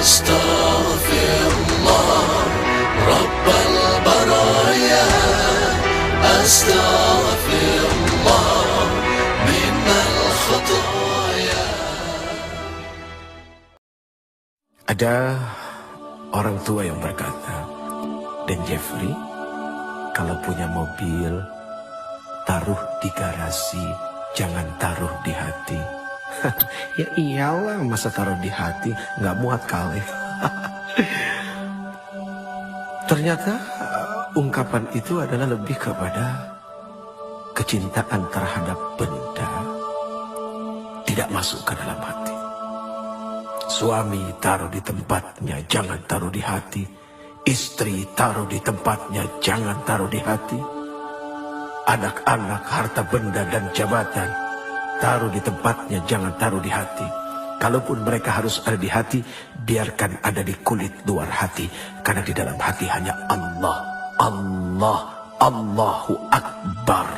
أستغفر الله رب البرايا أستغفر الله من الخطايا. Ada orang tua yang berkata, "Dan Jeffrey, kalau punya mobil, taruh di garasi, jangan taruh di hati." Ya iyalah, masa taruh di hati, nggak muat kali. Ternyata ungkapan itu adalah lebih kepada kecintaan terhadap benda tidak masuk ke dalam hati. Suami taruh di tempatnya, jangan taruh di hati. Istri taruh di tempatnya, jangan taruh di hati. Anak-anak, harta benda dan jabatan, taruh di tempatnya, jangan taruh di hati. Kalaupun mereka harus ada di hati, biarkan ada di kulit luar hati. Karena di dalam hati hanya Allah. Allah, Allahu Akbar.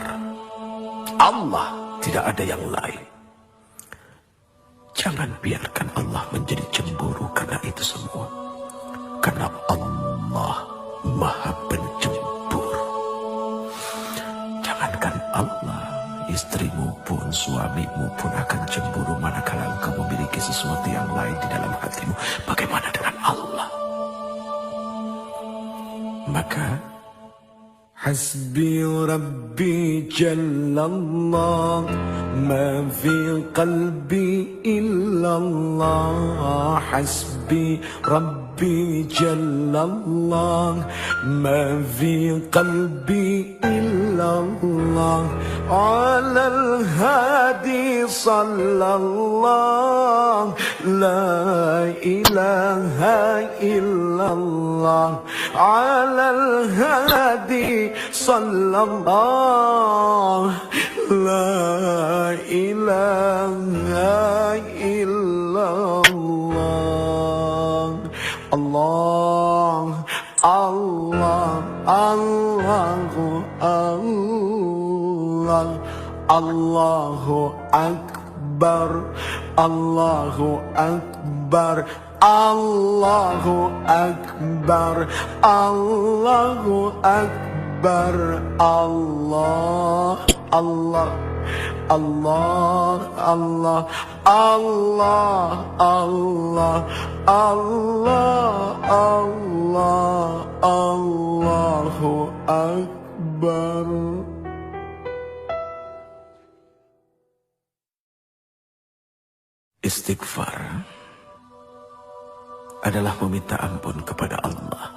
Allah, tidak ada yang lain. Jangan biarkan Allah menjadi cemburu karena itu semua. Karena Allah Maha Pencemburu. Jangankan Allah, istrimu pun, suamimu pun akan cemburu manakala engkau memiliki sesuatu yang lain di dalam hatimu. Bagaimana dengan Allah? Maka Hasbi Rabbi Jallallah, ma fi qalbi illallah. Hasbi Rabbi Jallallah, ma fi qalbi illallah. Ala al-hadi sallallah, la ilaha illallah. Ala al-hadi sallallahu, la ilaha illallah. Allah, Allah, Allahu Allah, Allahu Akbar, Allahu Akbar, Allahu Akbar, Allahu Akbar, Allah, Allah, Allah, Allah, Allah, Allah, Allah, Allah, Allahu Akbar. Istighfar adalah meminta ampun kepada Allah.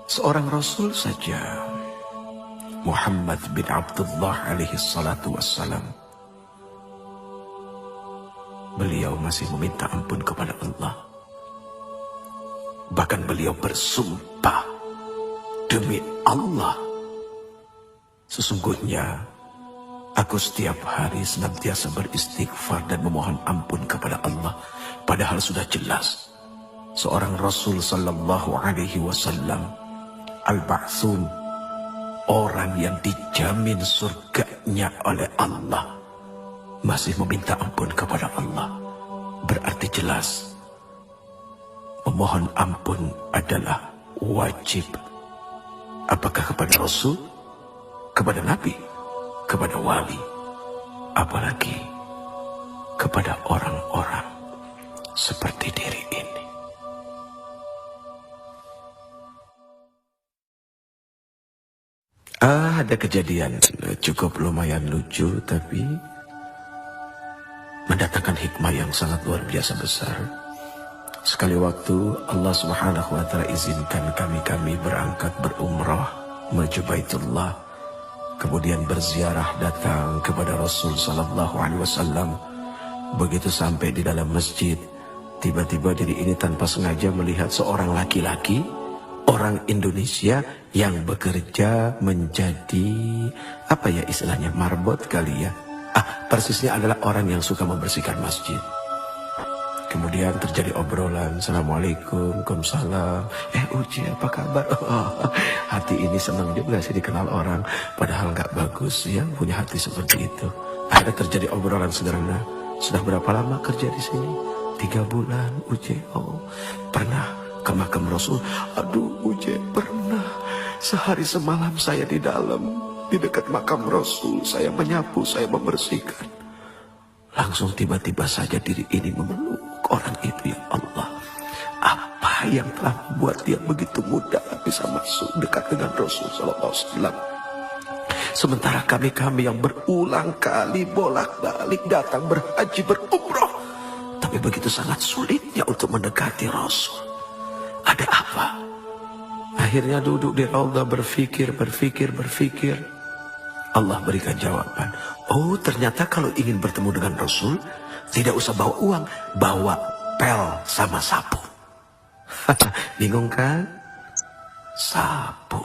Seorang Rasul saja, Muhammad bin Abdullah alaihi salatu wassalam, beliau masih meminta ampun kepada Allah. Bahkan beliau bersumpah, demi Allah, sesungguhnya aku setiap hari senantiasa beristighfar dan memohon ampun kepada Allah. Padahal sudah jelas seorang Rasul sallallahu alaihi wasallam, al-Ba'tsum, orang yang dijamin surganya oleh Allah, masih meminta ampun kepada Allah. Berarti jelas memohon ampun adalah wajib. Apakah kepada Rasul, kepada Nabi, kepada wali, apalagi kepada orang-orang seperti diri ini. Ada kejadian cukup lumayan lucu, tapi mendatangkan hikmah yang sangat luar biasa besar. Sekali waktu Allah Subhanahu wa Ta'ala izinkan kami berangkat berumrah menuju Baitullah, kemudian berziarah datang kepada Rasul sallallahu alaihi wasallam. Begitu sampai di dalam masjid, tiba-tiba diri ini tanpa sengaja melihat seorang laki-laki, orang Indonesia yang bekerja menjadi apa ya istilahnya, marbot kali ya. Persisnya adalah orang yang suka membersihkan masjid. Kemudian terjadi obrolan, Assalamualaikum, Waalaikumsalam. Uci apa kabar? Hati ini senang juga sih dikenal orang, padahal nggak bagus ya punya hati seperti itu. Akhirnya terjadi obrolan sederhana. Sudah berapa lama kerja di sini? 3 bulan, Uje. Oh, pernah ke makam Rasul? Aduh, Uje, pernah. Sehari semalam saya di dalam, di dekat makam Rasul. Saya menyapu, saya membersihkan. Langsung tiba-tiba saja diri ini memeluk orang itu, ya Allah. Apa yang telah membuat dia begitu mudah bisa masuk dekat dengan Rasul Sallallahu Alaihi Wasallam? Sementara kami yang berulang kali bolak-balik datang berhaji, berumrah, tapi begitu sangat sulitnya untuk mendekati Rasul. Ada apa? Akhirnya duduk di Raudhah berpikir. Allah berikan jawaban. Oh, ternyata kalau ingin bertemu dengan Rasul, tidak usah bawa uang, bawa pel sama sapu. Bingung kan? Sapu.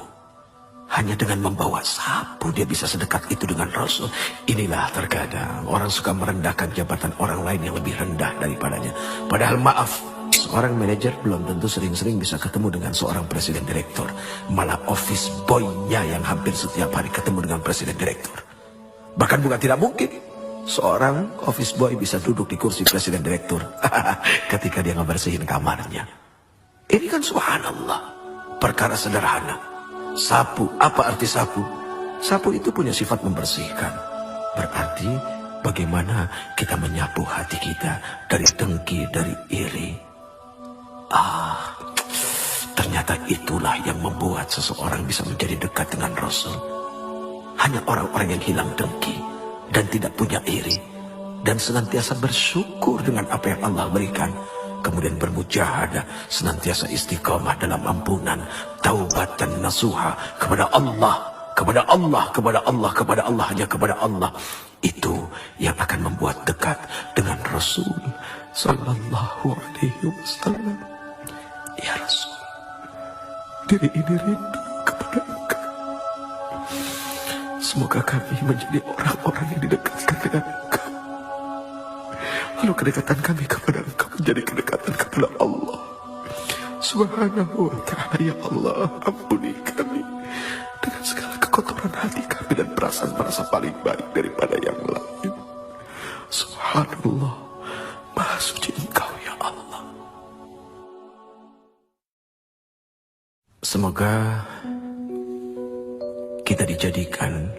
Hanya dengan membawa sapu dia bisa sedekat itu dengan Rasul. Inilah terkadang orang suka merendahkan jabatan orang lain yang lebih rendah daripadanya. Padahal maaf, seorang manajer belum tentu sering-sering bisa ketemu dengan seorang presiden direktur. Malah office boy-nya yang hampir setiap hari ketemu dengan presiden direktur. Bahkan bukan tidak mungkin seorang office boy bisa duduk di kursi presiden direktur ketika dia ngebersihin kamarnya. Ini kan subhanallah, perkara sederhana. Sapu, apa arti sapu? Sapu itu punya sifat membersihkan. Berarti bagaimana kita menyapu hati kita dari dengki, dari iri. Ternyata itulah yang membuat seseorang bisa menjadi dekat dengan Rasul. Hanya orang-orang yang hilang dengki dan tidak punya iri, dan senantiasa bersyukur dengan apa yang Allah berikan. Kemudian bermujahadah, senantiasa istiqamah dalam ampunan, taubat dan nasuha kepada Allah, hanya kepada Allah. Itu yang akan membuat dekat dengan Rasul Sallallahu Alaihi Wasallam. Ya Rasul, diri ini rindu kepada Engkau. Semoga kami menjadi orang-orang yang didekatkan dengan Engkau. Lalu kedekatan kami kepada Engkau menjadi kedekatan kepada Allah Subhanahu wa ta'ala. Ya Allah, ampuni kami dengan segala kekotoran hati kami dan perasaan merasa paling baik daripada yang lain. Subhanallah, Maha Suci Engkau, ya Allah. Semoga kita dijadikan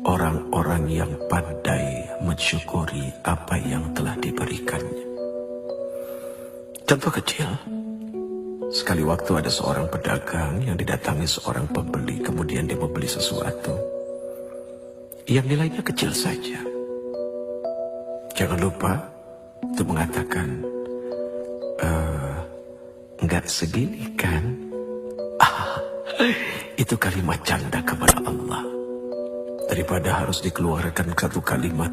orang-orang yang pandai mensyukuri apa yang telah diberikannya. Contoh kecil, sekali waktu ada seorang pedagang yang didatangi seorang pembeli, kemudian dia membeli sesuatu yang nilainya kecil saja. Jangan lupa untuk mengatakan, enggak segini kan? Itu kalimat canda kepada Allah. Daripada harus dikeluarkan satu kalimat,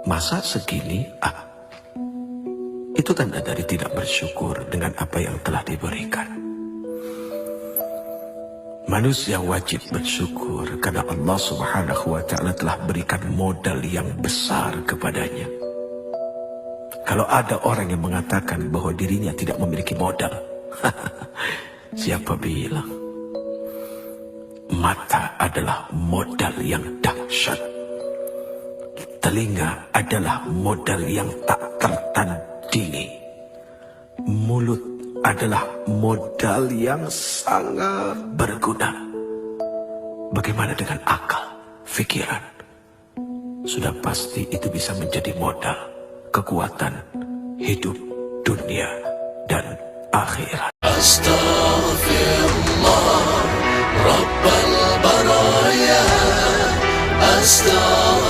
masa segini? Itu tanda dari tidak bersyukur dengan apa yang telah diberikan. Manusia wajib bersyukur karena Allah Subhanahu wa ta'ala telah berikan modal yang besar kepadanya. Kalau ada orang yang mengatakan bahwa dirinya tidak memiliki modal, siapa bilang? Mata adalah modal yang dahsyat. Telinga adalah modal yang tak tertandingi. Mulut adalah modal yang sangat berguna. Bagaimana dengan akal, fikiran? Sudah pasti itu bisa menjadi modal kekuatan hidup dunia dan akhirat. Astaghfirullah Rabbal baraya, astaghfirullah